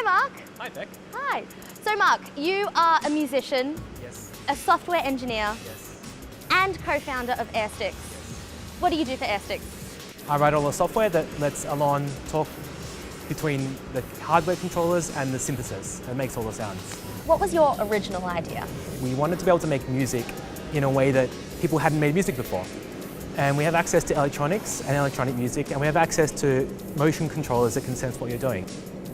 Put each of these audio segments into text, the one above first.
Hi, Mark. Hi, Beck. Hi. So, Mark, you are a musician, Yes. a software engineer, Yes. and co-founder of Airstix. What do you do for Airstix? I write all the software that lets Alon talk between the hardware controllers and the synthesis that makes all the sounds. What was your original idea? We wanted to be able to make music in a way that people hadn't made music before. And we have access to electronics and electronic music, and we have access to motion controllers that can sense what you're doing.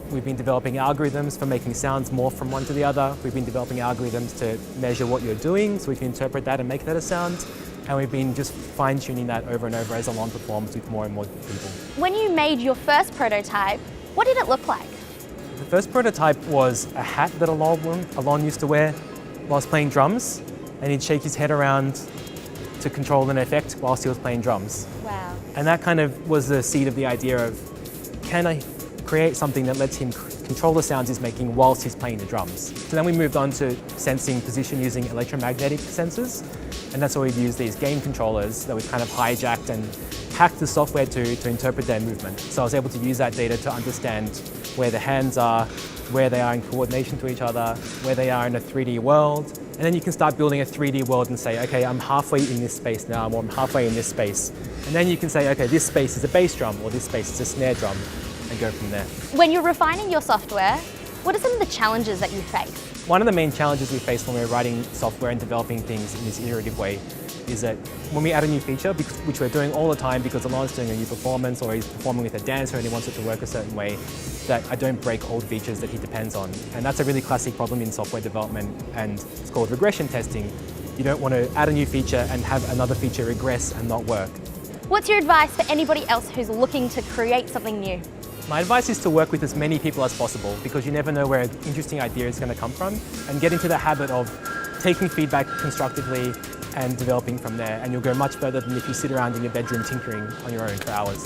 We've been developing algorithms for making sounds morph from one to the other. We've been developing algorithms to measure what you're doing so we can interpret that and make that a sound. And we've been just fine-tuning that over and over as Alon performs with more and more people. When you made your first prototype, what did it look like? The first prototype was a hat that Alon used to wear whilst playing drums, and he'd shake his head around to control an effect whilst he was playing drums. Wow. And that kind of was the seed of the idea of, can I create something that lets him control the sounds he's making whilst he's playing the drums? So then we moved on to sensing position using electromagnetic sensors, and that's where we've used these game controllers that we've kind of hijacked and hacked the software to interpret their movement. So I was able to use that data to understand where the hands are, where they are in coordination to each other, where they are in a 3D world. And then you can start building a 3D world and say, okay, I'm halfway in this space now, or I'm halfway in this space. And then you can say, okay, this space is a bass drum, or this space is a snare drum, and go from there. When you're refining your software, what are some of the challenges that you face? One of the main challenges we face when we're writing software and developing things in this iterative way is that when we add a new feature, which we're doing all the time because Alon's doing a new performance or he's performing with a dancer and he wants it to work a certain way, that I don't break old features that he depends on. And that's a really classic problem in software development, and it's called regression testing. You don't want to add a new feature and have another feature regress and not work. What's your advice for anybody else who's looking to create something new? My advice is to work with as many people as possible because you never know where an interesting idea is going to come from, and get into the habit of taking feedback constructively and developing from there, and you'll go much further than if you sit around in your bedroom tinkering on your own for hours.